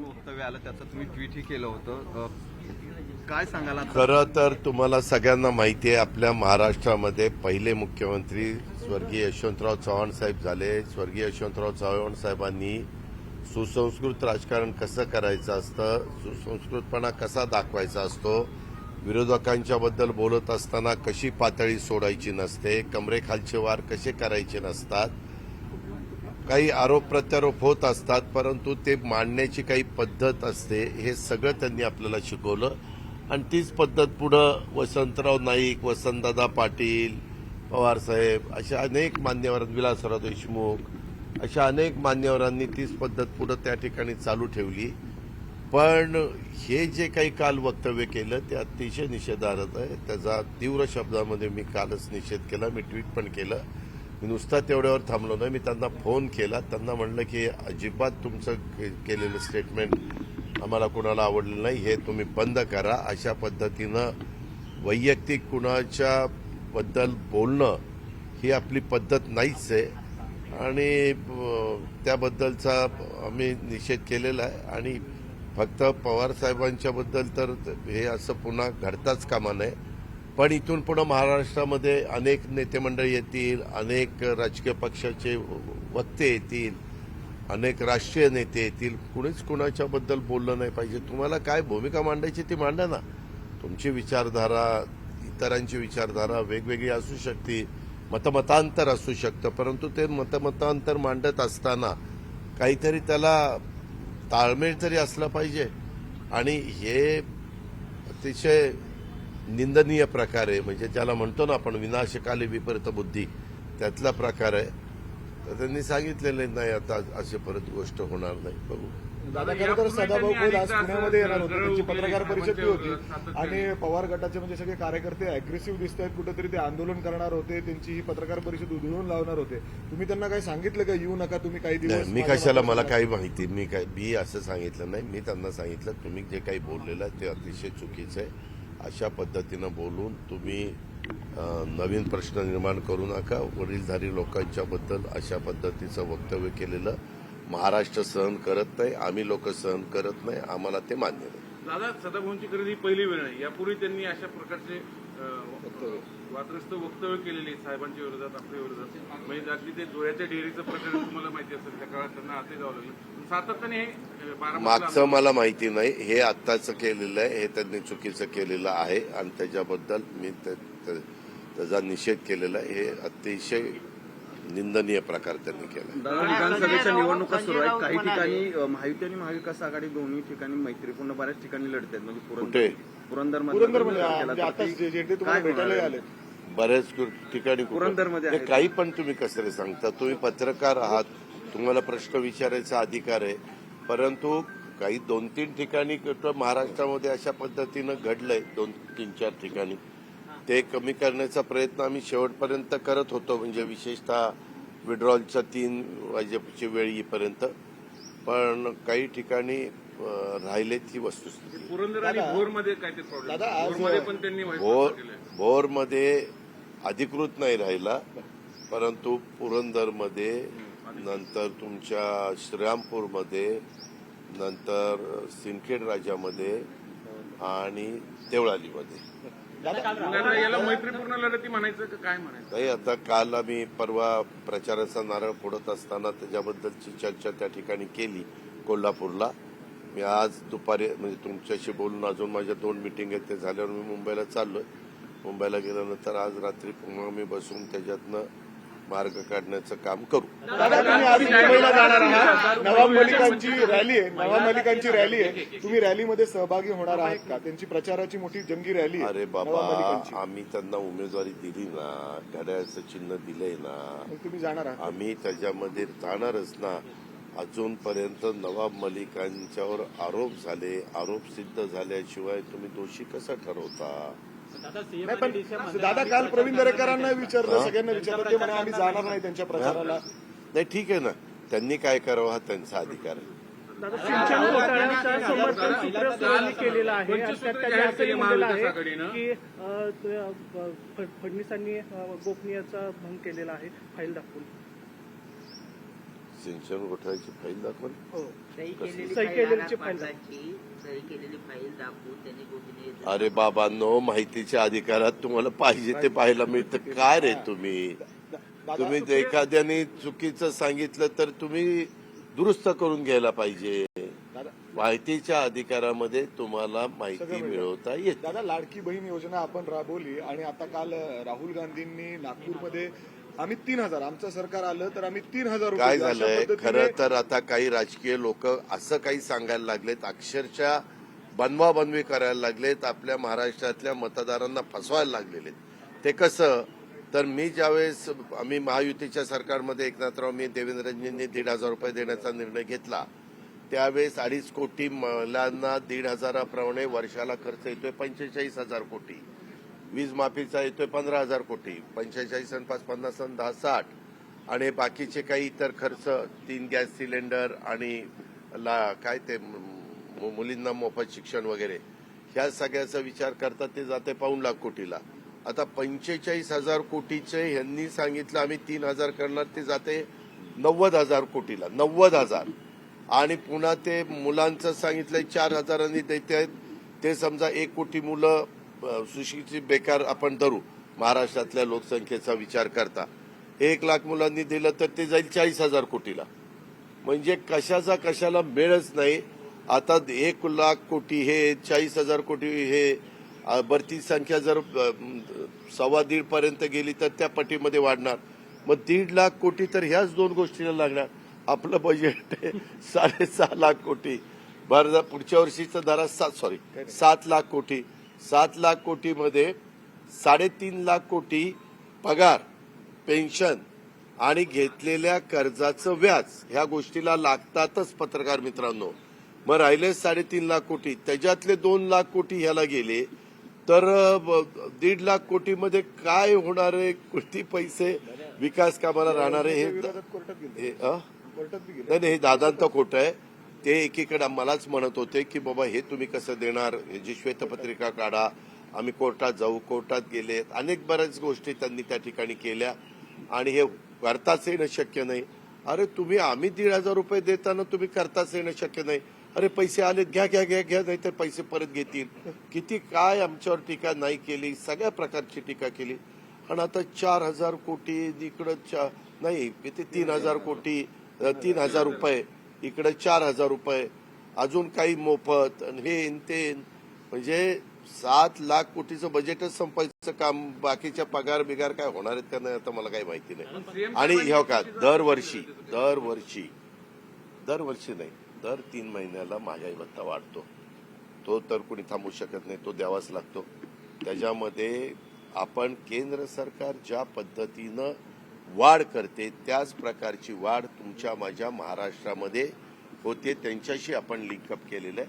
वक्तव्य आलं त्याचं तुम्ही ट्विटही केलं होतं. काय सांगाल आता? खरं तर तुम्हाला सगळ्यांना माहिती आहे, आपल्या महाराष्ट्रामध्ये पहिले मुख्यमंत्री स्वर्गीय यशवंतराव चव्हाण साहेब झाले. स्वर्गीय यशवंतराव चव्हाण साहेबांनी सुसंस्कृत राजकारण कसं करायचं असतं, सुसंस्कृतपणा कसा दाखवायचा असतो, विरोधकांच्या बद्दल बोलत असताना कशी पातळी सोडायची नसते, कमरेखालचे वार कसे करायचे नसतात, काही आरोप प्रत्यारोप होत असतात, परंतु ते मांडण्याची काही पद्धत असते. हे सगळं त्यांनी आपल्याला शिकवलं आणि तीच पद्धत पुढं वसंतराव नाईक, वसंतदादा पाटील, पवारसाहेब अशा अनेक मान्यवर, विलासराव देशमुख अशा अनेक मान्यवरांनी तीच पद्धत पुढं त्या ठिकाणी चालू ठेवली. पण हे जे काही काल वक्तव्य केलं ते अतिशय निषेधार्ह आहे. त्याचा तीव्र शब्दामध्ये मी कालच निषेध केला. मी ट्विट पण केलं. मी नुसता तेवढ्यावर थांबलो नाही, मी त्यांना फोन केला. त्यांना म्हणलं की अजिबात तुमचं केलेलं स्टेटमेंट आम्हाला कुणाला आवडलं नाही, हे तुम्ही बंद करा. अशा पद्धतीनं वैयक्तिक कुणाच्या बद्दल बोलणं ही आपली पद्धत नाहीच आहे आणि त्याबद्दलचा आम्ही निषेध केलेला आहे. आणि फक्त पवार साहेबांच्याबद्दल तर हे असं पुन्हा घडताच कामा नये. पण इथून पुढे महाराष्ट्रामध्ये अनेक नेते मंडळी येतील, अनेक राजकीय पक्षाचे वक्ते येतील, अनेक राष्ट्रीय नेते येतील. कुणीच कुणाच्याबद्दल बोललं नाही पाहिजे. तुम्हाला काय भूमिका मांडायची ती मांडा ना. तुमची विचारधारा, इतरांची विचारधारा वेगवेगळी असू शकते, मतमतांतर असू शकतं, परंतु ते मतमतांतर मांडत असताना काहीतरी त्याला ताळमेळ तरी असला पाहिजे. आणि हे अतिशय निंदनीय प्रकार आहे, म्हणजे ज्याला म्हणतो ना आपण विनाशकाली विपरीत बुद्धी, त्यातला प्रकार आहे. तर त्यांनी सांगितलेलं नाही आता अशी परत गोष्ट होणार नाही. बघू. दादा, खरं तर सदाभाऊ खोत आज पुण्यामध्ये येणार होते, त्यांची पत्रकार परिषद होती आणि पवार गटाचे म्हणजे सगळे कार्यकर्ते अग्रेसिव्ह दिसत आहेत, कुठेतरी ते आंदोलन करणार होते, त्यांची ही पत्रकार परिषद उधळून लावणार होते. तुम्ही त्यांना काही सांगितलं का येऊ नका तुम्ही काही दिवस? मी कशाला, मला काही माहिती, मी असं सांगितलं नाही. मी त्यांना सांगितलं तुम्ही जे काही बोललेलं आहे ते अतिशय चुकीचं आहे. अशा पद्धतीनं बोलून तुम्ही नवीन प्रश्न निर्माण करू नका. वडीलधारी लोकांच्याबद्दल अशा पद्धतीचं वक्तव्य केलेलं महाराष्ट्र सहन करत नाही, आम्ही लोक सहन करत नाही, आम्हाला ते मान्य नाही. दादा, सदाभाऊंची खरेदी पहिली वेळ नाही. यापूर्वी त्यांनी अशा प्रकारचे वादग्रस्त वक्तव्य केलेले साहेबांच्या विरोधात, आपल्या विरोधात. म्हणजे अगदी ते जोयाच्या डेअरीचं प्रकरण तुम्हाला माहिती असेल, त्या काळात त्यांना हाती जावं लागलं. सातत्याने हे मागचं मला माहिती नाही, हे आत्ताचं केलेलं आहे, हे त्यांनी चुकीचं केलेलं आहे आणि त्याच्याबद्दल मी त्याचा निषेध केलेला आहे. हे अतिशय निंदनीय प्रकार त्यांनी केला. विधानसभेच्या निवडणुका सुरू आहेत. काही ठिकाणी महायुती आणि महाविकास आघाडी दोन्ही ठिकाणी मैत्रीपूर्ण बऱ्याच ठिकाणी लढत आहेत. म्हणजे कुठे? पुरंदरमध्ये भेटायला आले बऱ्याच ठिकाणी. पुरंदरमध्ये काही पण तुम्ही कसं सांगता? तुम्ही पत्रकार आहात, तुम्हाला प्रश्न विचारायचा अधिकार आहे. परंतु काही 2-3 ठिकाणी महाराष्ट्रामध्ये अशा पद्धतीनं घडलंय, 2-3-4 ठिकाणी. ते कमी करण्याचा प्रयत्न आम्ही शेवटपर्यंत करत होतो, म्हणजे विशेषतः विड्रॉलच्या 3 वाजेची वेळ येईपर्यंत. पण काही ठिकाणी राहिलेत ही वस्तुस्थिती. पुरंदर आणि भोरमध्ये काय ते प्रॉब्लेम पण त्यांनी भोरमध्ये अधिकृत नाही राहिला, परंतु पुरंदरमध्ये, नंतर तुमच्या श्रीरामपूरमध्ये, नंतर सिंदखेड राजामध्ये आणि देवळालीमध्ये. याला मैत्रीपूर्ण लढती म्हणायचं का काय म्हणायचं? नाही, आता काल आम्ही परवा प्रचाराचा नारळ फोडत असताना त्याच्याबद्दलची चर्चा त्या ठिकाणी केली कोल्हापूरला. मी आज दुपारी म्हणजे तुमच्याशी बोलून अजून माझ्या 2 मिटिंग आहेत, ते झाल्यावर मी मुंबईला चाललोय. मुंबईला गेल्यानंतर आज रात्री पुन्हा मी बसून त्याच्यातनं मार्ग काढण्याचं काम करू. दादा, तुम्ही आज मुंबईला जाणार आहात, नवाब मलिकांची रॅली आहे, नवाब मलिकांची रॅली आहे, तुम्ही रॅलीमध्ये सहभागी होणार आहात का? त्यांची प्रचाराची मोठी जंगी रॅली आहे. अरे बाबा, आम्ही त्यांना उमेदवारी दिली ना, घड्याळाचं चिन्ह दिलंय ना, तुम्ही जाणार आहात? आम्ही त्याच्यामध्ये जाणारच ना. अजूनपर्यंत नवाब मलिकांच्यावर आरोप झाले, आरोप सिद्ध झाल्याशिवाय तुम्ही दोषी कसं ठरवता? नाही, पण दादा काल प्रवीण दरेकरांना विचारलं, सगळ्यांना विचारलं, ते म्हणे आम्ही जाणार नाही त्यांच्या प्रचाराला. नाही, ठीक आहे ना, त्यांनी काय करावं हा त्यांचा अधिकार आहे. सिंचन घोटाळ्याचं समर्थन सूत्रस्थांनी केलेलं आहे. त्यांनी असंही म्हटलेलं आहे की फडणवीसांनी गोपनीयतेचा भंग केलेला आहे फाईल दाखवून. सिंचन घोटाळ्याची फाईल दाखवली. सही केलेली फाईल सही केलेली फाईल दाखवून त्यांनी गोपनीय अरे बाबांनो, माहितीच्या अधिकारात तुम्हाला पाहिजे ते पाहायला मिळतं काय रे तुम्ही तुम्ही एखाद्याने चुकीचं सांगितलं तर तुम्ही दुरुस्त करून घ्यायला पाहिजे. माहितीच्या अधिकारामध्ये तुम्हाला माहिती मिळवता येते. दादा, लाडकी बहीण योजना आपण राबवली आणि आता काल राहुल गांधींनी नागपूरमध्ये आम्ही 3,000, आमचं सरकार आलं तर आम्ही 3,000 रुपये काय अशा झालंय पद्धतीने- खरं तर आता काही राजकीय लोक असं काही सांगायला लागलेत, अक्षरशः बनवाबनवी करायला लागलेत, आपल्या महाराष्ट्रातल्या मतदारांना फसवायला लागलेले. ते कसं तर मी ज्यावेळेस आम्ही महायुतीच्या सरकारमध्ये एकनाथराव मी देवेंद्रजींनी 1,500 रुपये देण्याचा निर्णय घेतला त्यावेळेस 2.5 कोटी महिलांना 1,500 प्रमाणे वर्षाला खर्च येतोय 45,000 कोटी. वीज माफीचा येतोय 15,000 कोटी. 45 आणि 5 50 आणि 10 60 आणि बाकीचे काही इतर खर्च 3 गॅस सिलेंडर आणि काय ते मुलींना मोफत शिक्षण वगैरे ह्या सगळ्याचा विचार करता ते जाते 5 लाख कोटीला. आता 45,000 कोटीचे ह्यांनी सांगितलं आम्ही 3,000 करणार, ते जाते 90,000 कोटीला. 90,000 आणि पुन्हा ते मुलांचं सांगितलंय 4,000 देत आहेत. ते समजा 1 कोटी मुलं सुशिक्षित बेकार आपण धरू महाराष्ट्रातल्या लोकसंख्येचा विचार करता. 1 लाख मुलांनी दिलं तर ते जाईल 40,000 कोटीला. म्हणजे कशाचा कशाला मेळच नाही. आता 1 लाख कोटी हे 40,000 कोटी हे भरती संख्या जर 1.25 पर्यंत गेली तर त्या पटीमध्ये वाढणार. मग 1.5 लाख कोटी तर ह्याच 2 गोष्टीला लागणार. आपलं बजेट आहे 6.5 लाख कोटी. बरं, पुढच्या वर्षीचं धरा 7 लाख कोटी. 7 लाख कोटीमध्ये 3.5 लाख कोटी पगार, पेन्शन आणि घेतलेल्या कर्जाचं व्याज ह्या गोष्टीला लागतातच पत्रकार मित्रांनो. मग राहिले 3.5 लाख कोटी, त्याच्यातले 2 लाख कोटी ह्याला गेले तर 1.5 लाख कोटीमध्ये काय होणार आहे? किती पैसे विकास कामाला राहणार आहे? नाही, हे दादांत खोटं आहे. ते एकीकडे मलाच म्हणत होते की बाबा हे तुम्ही कसं देणार, जी श्वेतपत्रिका काढा, आम्ही कोर्टात जाऊ. कोर्टात गेले, अनेक बऱ्याच गोष्टी त्यांनी त्या ठिकाणी केल्या आणि हे करताच येणं शक्य नाही. अरे तुम्ही आम्ही 1,500 रुपये देताना तुम्ही करताच येणं शक्य नाही. अरे पैसे आले, घ्या घ्या घ्या घ्या, नाही तर पैसे परत घेतील. किती काय आमच्यावर टीका नाही केली, सगळ्या प्रकारची टीका केली. आणि आता 4,000 कोटी इकडं नाही, किती 3,000 कोटी, 3,000 रुपये इकडे, 4,000 रुपये अजून काही मोफत हे ते. म्हणजे 7 लाख कोटीचं बजेटच संपायचं काम. बाकीच्या पगार बिगार काय होणार आहेत का नाही आता मला काही माहिती नाही. आणि हे का दरवर्षी नाही, दर 3 महिन्याला महागाई भत्ता वाढतो. तो तर कोणी थांबवू शकत नाही, तो द्यावाच लागतो. त्याच्यामध्ये आपण केंद्र सरकार ज्या पद्धतीनं वाढ करते त्याच प्रकारची वाढ तुमच्या माझ्या महाराष्ट्रामध्ये होते. त्यांच्याशी आपण लिंकअप केलेलं आहे.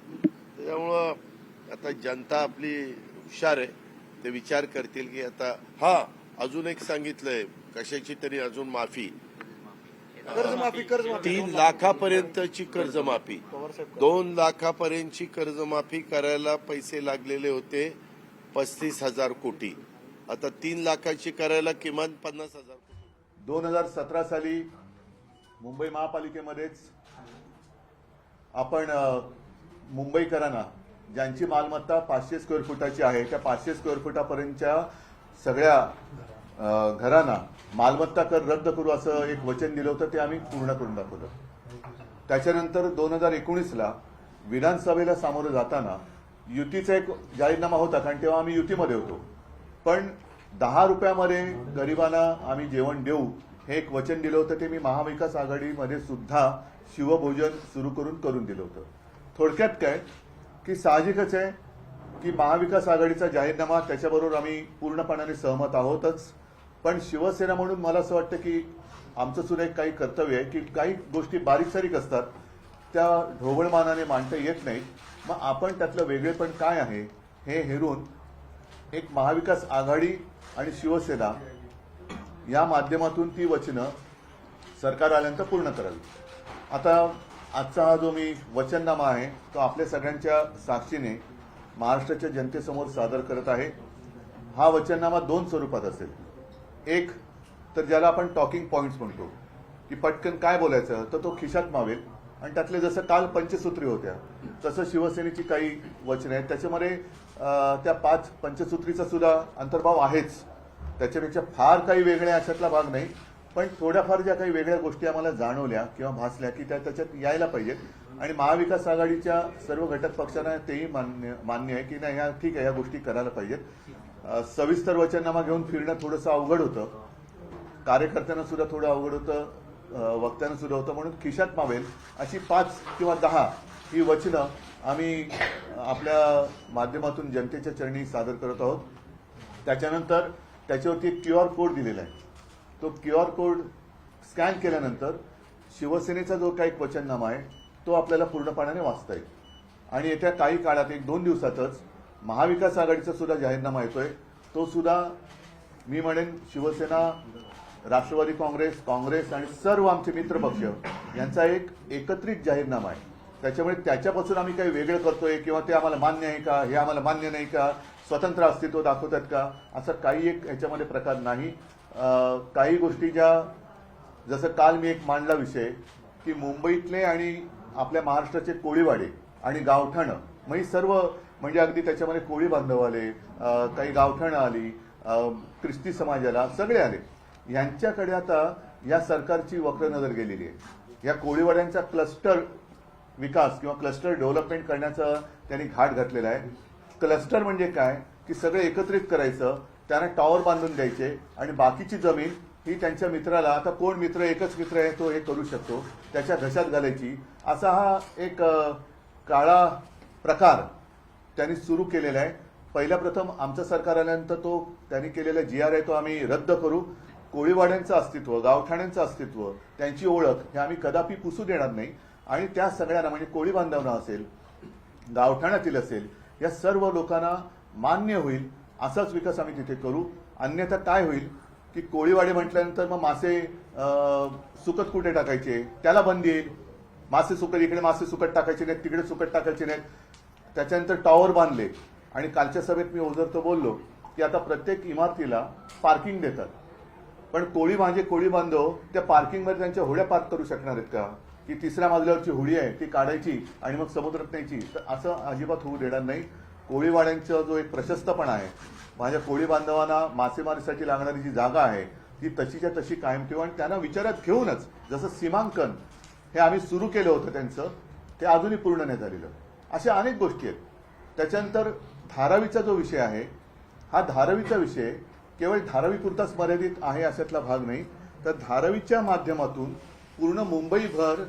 त्याच्यामुळं आता जनता आपली हुशार आहे. ते विचार करतील की आता अजून एक सांगितलंय कशाची तरी अजून माफी, कर्जमाफी 3 लाखापर्यंतची कर्जमाफी, 2 लाखापर्यंतची कर्जमाफी करायला पैसे लागलेले होते 35,000 कोटी. आता 3 लाखाची करायला किमान 50,000 कोटी. 2017 साली मुंबई महापालिकेमध्येच आपण मुंबईकरांना ज्यांची मालमत्ता 500 स्क्वेअर फुटाची आहे त्या 500 स्क्वेअर फुटापर्यंतच्या सगळ्या घरांना मालमत्ता कर रद्द करू असं एक वचन दिलं होतं. ते आम्ही पूर्ण करून दाखवलं. त्याच्यानंतर 2019ला विधानसभेला सामोरं जाताना युतीचा एक जाहीरनामा होता, कारण तेव्हा आम्ही युतीमध्ये होतो. पण 10 रुपयामध्ये गरिबांना आम्ही जेवण देऊ हे एक वचन दिलं होतं. ते मी महाविकास आघाडीमध्ये सुद्धा शिवभोजन सुरू करून दिलं होतं. थोडक्यात काय की साहजिकच आहे की महाविकास आघाडीचा जाहीरनामा त्याच्याबरोबर आम्ही पूर्णपणाने सहमत आहोतच. पण शिवसेना म्हणून मला असं वाटतं की आमचं सुद्धा एक काही कर्तव्य आहे की काही गोष्टी बारीक सारीक असतात त्या ढोबळमानाने मांडता येत नाहीत. मग आपण त्यातलं वेगळेपण काय आहे हे हेरून एक महाविकास आघाडी आणि शिवसेना या माध्यमातून ती वचनं सरकार आल्यानंतर पूर्ण करावी. आता आजचा हा जो मी वचननामा आहे तो आपल्या सगळ्यांच्या साक्षीने महाराष्ट्राच्या जनतेसमोर सादर करत आहे. हा वचननामा 2 स्वरूपात असेल. एक तर ज्याला आपण टॉकिंग पॉइंट्स म्हणतो की पटकन काय बोलायचं तर तो खिशात मावेल आणि त्यातले जसं काल पंचसूत्री होत्या तसं शिवसेनेची काही वचने आहेत त्याच्यामध्ये त्या 5 पंचसूत्रीचा सुद्धा अंतर्भाव आहेच. त्याच्यापेक्षा फार काही वेगळ्या अशातला भाग नाही, पण थोड्याफार ज्या काही वेगळ्या गोष्टी आम्हाला जाणवल्या किंवा भासल्या की त्या त्याच्यात यायला पाहिजेत. आणि महाविकास आघाडीच्या सर्व घटक पक्षांना तेही मान्य आहे की नाही ह्या ठीक आहे, या गोष्टी करायला पाहिजेत. सविस्तर वचननामा घेऊन फिरणं थोडंसं अवघड होतं, कार्यकर्त्यांना सुद्धा थोडं अवघड होतं, वक्त्यांना सुद्धा होतं. म्हणून खिशात मावेल अशी 5 किंवा 10 ही वचनं आम्ही आपल्या माध्यमातून जनतेच्या चरणी सादर करत आहोत. त्याच्यानंतर त्याच्यावरती एक QR कोड दिलेला आहे. तो QR कोड स्कॅन केल्यानंतर शिवसेनेचा जो काही वचननामा आहे तो आपल्याला पूर्णपणाने वाचता येईल. आणि येत्या काही काळात 1-2 दिवसातच महाविकास आघाडीचा सुद्धा जाहीरनामा येतोय. तो सुद्धा मी म्हणेन शिवसेना, राष्ट्रवादी काँग्रेस आणि सर्व आमचे मित्रपक्ष यांचा एक एकत्रित जाहीरनामा आहे. त्याच्यामुळे त्याच्यापासून आम्ही काही वेगळं करतोय किंवा ते आम्हाला मान्य आहे का, हे आम्हाला मान्य नाही का, स्वतंत्र अस्तित्व दाखवतात का, असं काही एक ह्याच्यामध्ये प्रकार नाही. काही गोष्टी ज्या जसं काल मी एक मांडला विषय की मुंबईतले आणि आपल्या महाराष्ट्राचे कोळीवाडे आणि गावठाणं म्हणजे सर्व म्हणजे अगदी त्याच्यामध्ये कोळी बांधव आले, काही गावठाणं आली, ख्रिस्ती समाजाला सगळे आले. यांच्याकडे आता या सरकारची वक्र नजर गेलेली आहे. या कोळीवाड्यांचा क्लस्टर विकास किंवा क्लस्टर डेव्हलपमेंट करण्याचा त्यांनी घाट घातलेला आहे. क्लस्टर म्हणजे काय की सगळे एकत्रित करायचं, त्यांना टॉवर बांधून द्यायचे आणि बाकीची जमीन ही त्यांच्या मित्राला, आता कोण मित्र, एकच मित्र आहे तो हे करू शकतो, त्याच्या घशात घालायची. असा हा एक काळा प्रकार त्यांनी सुरू केलेला आहे. पहिल्या प्रथम आमचं सरकार आल्यानंतर तो त्यांनी केलेला GR आहे तो आम्ही रद्द करू. कोळीवाड्यांचं अस्तित्व, गावठाण्यांचं अस्तित्व, त्यांची ओळख हे आम्ही कदापि पुसू देणार नाही. आणि त्या सगळ्यांना म्हणजे कोळी बांधवांना असेल, गावठाणातील असेल, या सर्व लोकांना मान्य होईल असाच विकास आम्ही तिथे करू. अन्यथा काय होईल की कोळीवाडे म्हटल्यानंतर मग मासे सुकत कुठे टाकायचे त्याला बंदी येईल. मासे सुकत इकडे मासे सुकत टाकायचे नाहीत, तिकडे सुकत टाकायचे नाहीत. त्याच्यानंतर टॉवर बांधले आणि कालच्या सभेत मी ओझरतो बोललो की आता प्रत्येक इमारतीला पार्किंग देतात, पण कोळी बांधव त्या पार्किंगमध्ये त्यांच्या होड्या पार्क करू शकणार आहेत का, की 3ऱ्या मजल्यावरची होडी आहे ती काढायची आणि मग समुद्रात न्यायची, तर असं अजिबात होऊ देणार नाही. कोळीवाड्यांचा जो एक प्रशस्तपणा आहे, माझ्या कोळी बांधवांना मासेमारीसाठी लागणारी जी जागा आहे ती तशीच्या तशी कायम ठेवू आणि त्यांना विचारात घेऊनच जसं सीमांकन हे आम्ही सुरू केलं होतं त्यांचं, ते अजूनही पूर्ण नाही झालेलं. अशा अनेक गोष्टी आहेत. त्याच्यानंतर धारावीचा जो विषय आहे, हा धारावीचा विषय केवळ धारावीपुरताच मर्यादित आहे अशातला भाग नाही, तर धारावीच्या माध्यमातून पूर्ण मुंबईभर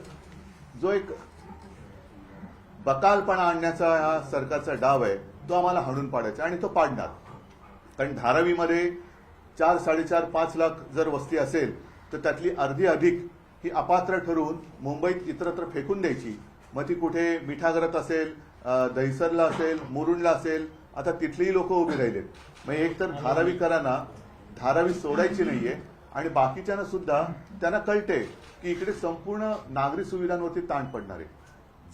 जो एक बकालपणा आणण्याचा हा सरकारचा डाव आहे तो आम्हाला हाणून पाडायचा आणि तो पाडणार. कारण धारावीमध्ये 4-4.5 लाख जर वस्ती असेल तर त्यातली अर्धी अधिक ही अपात्र ठरवून मुंबईत इतरत्र फेकून द्यायची. मग ती कुठे मिठागरात असेल, दहिसरला असेल, मुरुडला असेल, आता तिथलीही लोक उभी राहिलेत. मग एक तर धारावीकरांना धारावी सोडायची नाहीये आणि बाकीच्यांना सुद्धा त्यांना कळते की इकडे संपूर्ण नागरी सुविधांवरती ताण पडणार आहे.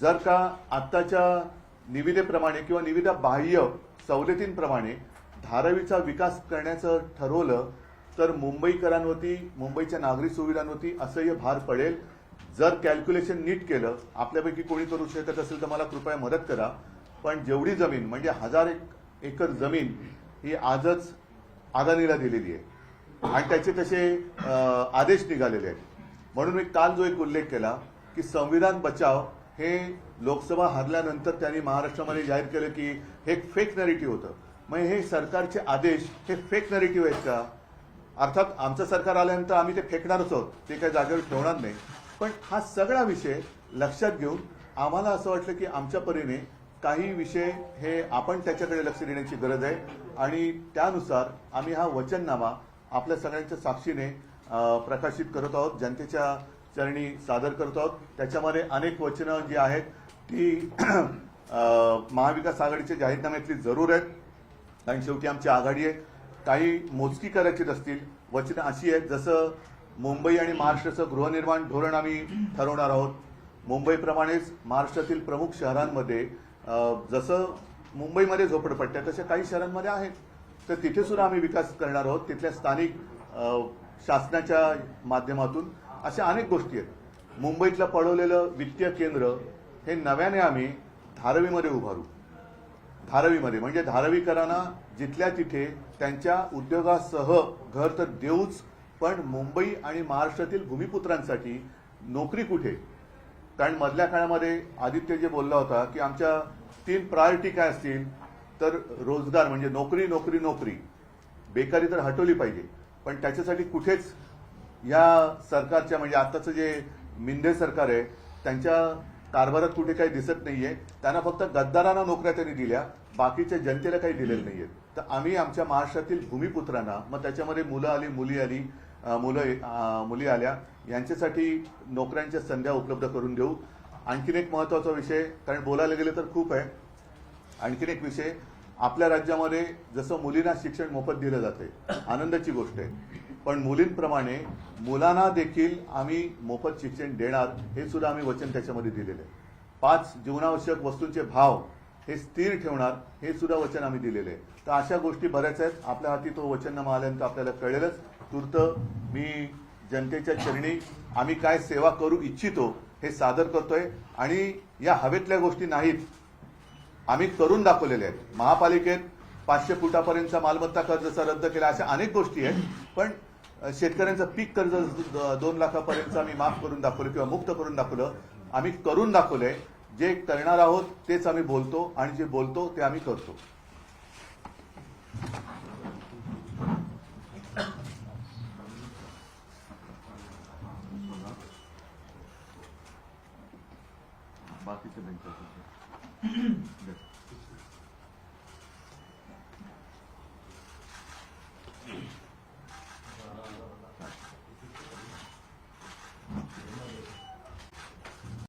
जर का आत्ताच्या निविदेप्रमाणे किंवा निविदा बाह्य सवलतींप्रमाणे धारावीचा विकास करण्याचं ठरवलं तर मुंबईकरांवरती, मुंबईच्या नागरी सुविधांवरती असह्य भार पडेल. जर कॅल्क्युलेशन नीट केलं, आपल्यापैकी कोणी करू शकत असेल तर मला कृपया मदत करा, पण जेवढी जमीन म्हणजे 1000 एकर जमीन ही आजच अदानीला दिलेली आहे आणि त्याचे तसे आदेश निघालेले आहेत. म्हणून मी काल जो एक उल्लेख केला की संविधान बचाव हे लोकसभा हरल्यानंतर त्यांनी महाराष्ट्रामध्ये जाहीर केलं की हे एक फेक नरेटिव्ह होतं. मग हे सरकारचे आदेश हे फेक नरेटिव्ह आहेत का? अर्थात आमचं सरकार आल्यानंतर आम्ही ते फेकणारच आहोत, ते काही जागेवर ठेवणार नाही. पण हा सगळा विषय लक्षात घेऊन आम्हाला असं वाटलं की आमच्या परीने काही विषय हे आपण त्याच्याकडे लक्ष देण्याची गरज आहे आणि त्यानुसार आम्ही हा वचननामा आपल्या सगळ्यांच्या साक्षीने प्रकाशित करत आहोत, जनतेच्या चरणी सादर करत आहोत. त्याच्यामध्ये अनेक वचनं जी आहेत ती महाविकास आघाडीच्या जाहीरनाम्यातली जरूर आहेत आणि शेवटी आमची आघाडी आहे. काही मोजकी करायची असतील वचनं अशी आहेत, जसं मुंबई आणि महाराष्ट्राचं गृहनिर्माण धोरण आम्ही ठरवणार आहोत. मुंबईप्रमाणेच महाराष्ट्रातील प्रमुख शहरांमध्ये जसं मुंबईमध्ये झोपडपट्ट्या तशा काही शहरांमध्ये आहेत, तर तिथे सुद्धा आम्ही विकास करणार आहोत, तिथल्या स्थानिक शासनाच्या माध्यमातून. अशा अनेक गोष्टी आहेत. मुंबईतलं पळवलेलं वित्तीय केंद्र हे नव्याने आम्ही धारावीमध्ये उभारू. धारावीमध्ये म्हणजे धारावीकरांना जिथल्या तिथे त्यांच्या उद्योगासह घर तर देऊच, पण मुंबई आणि महाराष्ट्रातील भूमिपुत्रांसाठी नोकरी कुठे. कारण मधल्या काळामध्ये आदित्य जे बोलला होता की आमच्या 3 प्रायोरिटी काय असतील, तर रोजगार म्हणजे नोकरी नोकरी नोकरी, बेकारी तर हटवली पाहिजे. पण त्याच्यासाठी कुठेच या सरकारच्या म्हणजे आताचं जे मिंदे सरकार आहे त्यांच्या कारभारात कुठे काही दिसत नाहीये. त्यांना फक्त गद्दारांना नोकऱ्या त्यांनी दिल्या, बाकीच्या जनतेला काही दिलेलं नाहीये. तर आम्ही आमच्या महाराष्ट्रातील भूमिपुत्रांना, मग त्याच्यामध्ये मुलं आली मुली आली मुली आल्या, यांच्यासाठी नोकऱ्यांच्या संध्या उपलब्ध करून देऊ. आणखीन एक महत्वाचा विषय, कारण बोलायला गेले तर खूप आहे, आणखीन एक विषय, आपल्या राज्यामध्ये जसं मुलींना शिक्षण मोफत दिलं जाते, आनंदाची गोष्ट आहे, पण मुलींप्रमाणे मुलांना देखील आम्ही मोफत शिक्षण देणार हे सुद्धा आम्ही वचन त्याच्यामध्ये दिलेलं आहे. 5 जीवनावश्यक वस्तूंचे भाव हे स्थिर ठेवणार हे सुद्धा वचन आम्ही दिलेलं आहे. तर अशा गोष्टी बऱ्याच आहेत. आपल्या हाती तो वचननामा आल्यानंतर आपल्याला कळेलच. तूर्त मी जनतेच्या चरणी आम्ही काय सेवा करू इच्छितो हे सादर करतोय. आणि या हवेतल्या गोष्टी नाहीत, आम्ही करून दाखवलेल्या आहेत. महापालिकेत 500 फुटापर्यंतचा मालमत्ता कर जसा रद्द केला, अशा अनेक गोष्टी आहेत. पण शेतकऱ्यांचं पीक कर्ज 2 लाखापर्यंत आम्ही माफ करून दाखवलं किंवा मुक्त करून दाखवलं. आम्ही करून दाखवलंय. जे करणार आहोत तेच आम्ही बोलतो आणि जे बोलतो ते आम्ही करतो. बाकीचे